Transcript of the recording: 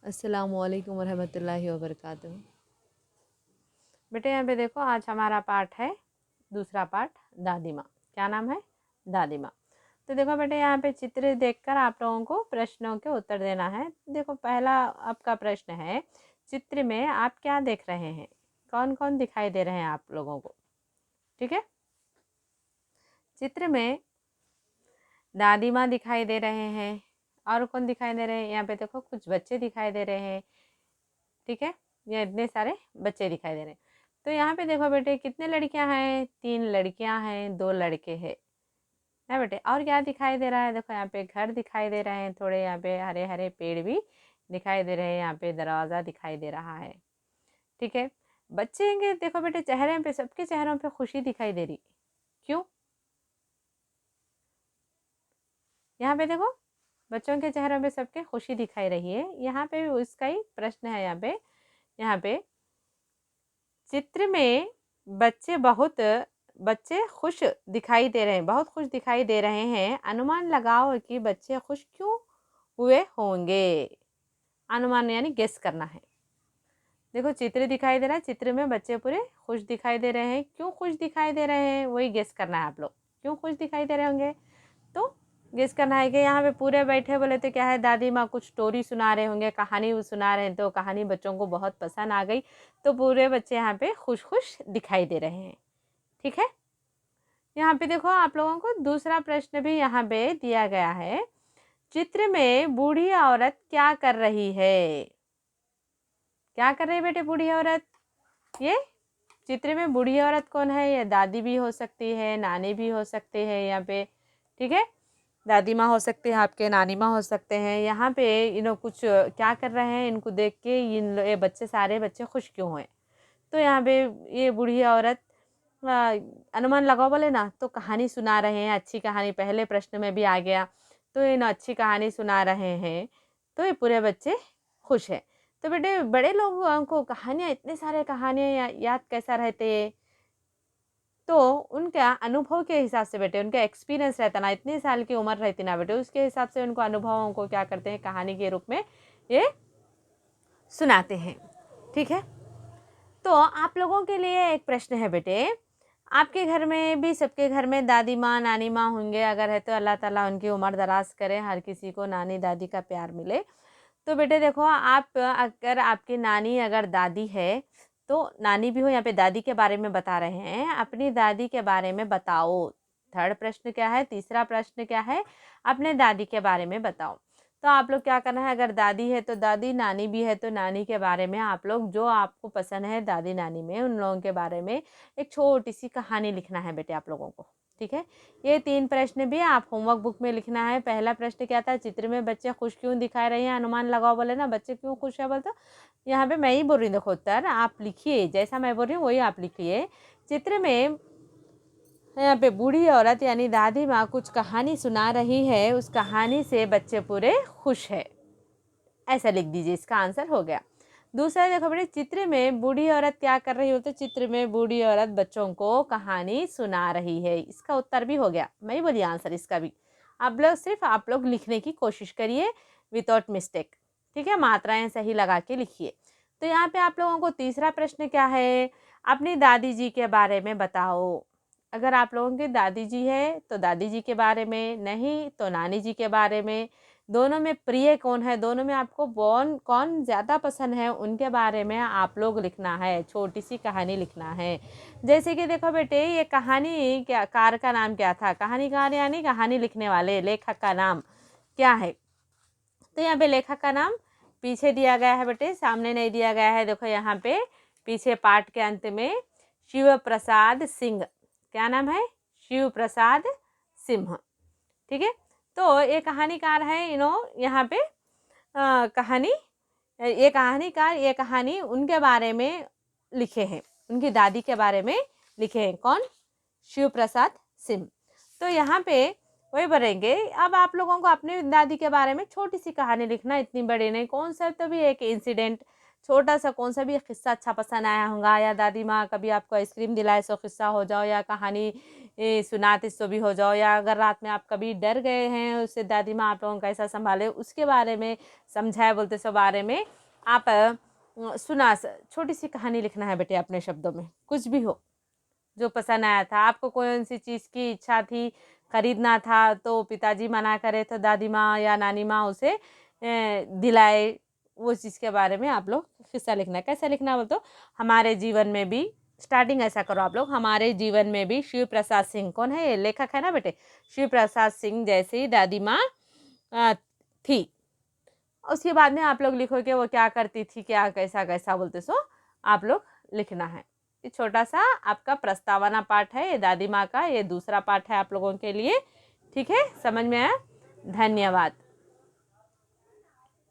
अस्सलामुअलैकुम वरहमतुल्लाहि वबरकातुहू। बेटे यहाँ पे देखो, आज हमारा पाठ है दूसरा पाठ, दादी माँ। क्या नाम है? दादी माँ। तो देखो बेटे, यहाँ पे चित्र देखकर आप लोगों को प्रश्नों के उत्तर देना है। देखो, पहला आपका प्रश्न है, चित्र में आप क्या देख रहे हैं? कौन कौन दिखाई दे रहे हैं आप लोगों को? ठीक है, चित्र में दादी माँ दिखाई दे रहे हैं। और कौन दिखाई दे रहे हैं? यहाँ पे देखो, कुछ बच्चे दिखाई दे रहे हैं। ठीक है, ये इतने सारे बच्चे दिखाई दे रहे हैं। तो यहाँ पे देखो बेटे, कितने लड़कियां हैं? 3 लड़कियां हैं, 2 लड़के हैं ना बेटे। और क्या दिखाई दे रहा है? देखो, यहाँ पे घर दिखाई दे रहे हैं, थोड़े यहाँ पे हरे हरे पेड़ भी दिखाई दे रहे हैं, यहाँ पे दरवाज़ा दिखाई दे रहा है। ठीक है, बच्चे के देखो बेटे, चेहरे पे, सबके चेहरों पे खुशी दिखाई दे रही। क्यों? यहाँ पे देखो, बच्चों के चेहरों पे सबके खुशी दिखाई रही है। यहाँ पे उसका ही प्रश्न है। यहाँ पे चित्र में बच्चे खुश दिखाई दे रहे हैं, बहुत खुश दिखाई दे रहे हैं। अनुमान लगाओ कि बच्चे खुश क्यों हुए होंगे। अनुमान यानी गेस करना है। देखो, चित्र दिखाई दे रहा है, चित्र में बच्चे पूरे खुश दिखाई दे रहे हैं। क्यों खुश दिखाई दे रहे हैं, वही गेस करना है आप लोग। क्यों खुश दिखाई दे रहे होंगे, तो गेस करना है कि यहाँ पे पूरे बैठे बोले तो क्या है, दादी माँ कुछ स्टोरी सुना रहे होंगे, कहानी वो सुना रहे हैं, तो कहानी बच्चों को बहुत पसंद आ गई, तो पूरे बच्चे यहाँ पे खुश खुश दिखाई दे रहे हैं। ठीक है, यहाँ पे देखो, आप लोगों को दूसरा प्रश्न भी यहाँ पे दिया गया है। चित्र में बूढ़ी औरत क्या कर रही है? क्या कर रही है बेटे बूढ़ी औरत? ये चित्र में बूढ़ी औरत कौन है? ये दादी भी हो सकती है, नानी भी हो सकती है यहाँ पे। ठीक है, दादी माँ हो सकते हैं, आपके नानी माँ हो सकते हैं। यहाँ पे कुछ क्या कर रहे हैं, इनको देख के ये बच्चे, सारे बच्चे खुश क्यों हुए? तो यहाँ पे ये बूढ़ी औरत, अनुमान लगाओ बोले ना, तो कहानी सुना रहे हैं, अच्छी कहानी। पहले प्रश्न में भी आ गया, तो अच्छी कहानी सुना रहे हैं, तो ये पूरे बच्चे खुश हैं। तो बेटे, बड़े लोगों को कहानियाँ, इतने सारे कहानियाँ याद कैसा रहते हैं? तो उनका अनुभव के हिसाब से बेटे, उनका एक्सपीरियंस रहता ना, इतने साल की उम्र रहती ना बेटे, उसके हिसाब से उनको अनुभवों को क्या करते हैं, कहानी के रूप में ये सुनाते हैं। ठीक है, तो आप लोगों के लिए एक प्रश्न है बेटे। आपके घर में भी, सबके घर में दादी माँ नानी माँ होंगे। अगर है तो अल्लाह ताला उनकी उम्र दराज करे, हर किसी को नानी दादी का प्यार मिले। तो बेटे देखो, आप अगर आपकी नानी अगर दादी है, तो नानी भी हो, यहाँ पे दादी के बारे में बता रहे हैं, अपनी दादी के बारे में बताओ। थर्ड प्रश्न क्या है? तीसरा प्रश्न क्या है? अपने दादी के बारे में बताओ। तो आप लोग क्या करना है, अगर दादी है तो दादी, नानी भी है तो नानी के बारे में आप लोग, जो आपको पसंद है दादी नानी में, उन लोगों के बारे में एक छोटी सी कहानी लिखना है बेटे आप लोगों को। ठीक है, ये 3 प्रश्न भी आप होमवर्क बुक में लिखना है। पहला प्रश्न क्या था? चित्र में बच्चे खुश क्यों दिखाई रहे हैं? अनुमान लगाओ बोले ना, बच्चे क्यों खुश है बोलते। यहाँ पे मैं ही बोल रही हूँ, देखो उत्तर आप लिखिए, जैसा मैं बोल रही हूँ वही आप लिखिए। चित्र में यहाँ पे बूढ़ी औरत यानी दादी माँ कुछ कहानी सुना रही है, उस कहानी से बच्चे पूरे खुश है, ऐसा लिख दीजिए। इसका आंसर हो गया। दूसरा देखो बेटे, चित्र में बूढ़ी औरत क्या कर रही हो? तो चित्र में बूढ़ी औरत बच्चों को कहानी सुना रही है, इसका उत्तर भी हो गया। मैं ही बोली आंसर इसका भी। आप लोग लिखने की कोशिश करिए विदाउट मिस्टेक। ठीक है, मात्राएं सही लगा के लिखिए। तो यहाँ पे आप लोगों को तीसरा प्रश्न क्या है? अपनी दादी जी के बारे में बताओ। अगर आप लोगों की दादी जी है तो दादी जी के बारे में, नहीं तो नानी जी के बारे में। दोनों में प्रिय कौन है, दोनों में आपको कौन ज़्यादा पसंद है, उनके बारे में आप लोग लिखना है, छोटी सी कहानी लिखना है। जैसे कि देखो बेटे, ये कहानी क्या, कार का नाम क्या था? कहानीकार यानी कहानी लिखने वाले, लेखक का नाम क्या है? तो यहाँ पे लेखक का नाम पीछे दिया गया है बेटे, सामने नहीं दिया गया है। देखो यहाँ पे पीछे पाठ के अंत में शिव प्रसाद सिंह, क्या नाम है? शिव प्रसाद सिंह। ठीक है, तो ये कहानीकार है, यहाँ पे कहानी, ये कहानीकार ये कहानी उनके बारे में लिखे हैं, उनकी दादी के बारे में लिखे हैं। कौन? शिव प्रसाद सिंह। तो यहाँ पे वही बोलेंगे। अब आप लोगों को अपनी दादी के बारे में छोटी सी कहानी लिखना, इतनी बड़ी नहीं। कौन सा तो भी एक इंसिडेंट, छोटा सा कौन सा भी किस्सा अच्छा पसंद आया होगा, या दादी माँ कभी आपको आइसक्रीम दिलाए सो किस्सा हो जाओ, या कहानी सुनाते सो भी हो जाओ, या अगर रात में आप कभी डर गए हैं उससे दादी माँ आप लोगों को कैसा संभाले उसके बारे में समझाए बोलते सो बारे में आप छोटी सी कहानी लिखना है बेटे अपने शब्दों में, कुछ भी हो जो पसंद आया था आपको। कौन सी चीज़ की इच्छा थी, खरीदना था तो पिताजी मना करे तो दादी माँ या नानी माँ उसे दिलाए, वो चीज़ के बारे में आप लोग किस्सा लिखना है। कैसे लिखना बोल तो हमारे जीवन में भी, स्टार्टिंग ऐसा करो आप लोग, हमारे जीवन में भी शिव प्रसाद सिंह, कौन है ये लेखक है ना बेटे, शिव प्रसाद सिंह जैसी दादी माँ थी। उसके बाद में आप लोग लिखो कि वो क्या करती थी, क्या कैसा कैसा बोलते सो आप लोग लिखना है। ये छोटा सा आपका प्रस्तावना पाठ है, ये दादी माँ का, ये दूसरा पाठ है आप लोगों के लिए। ठीक है, समझ में आया? धन्यवाद।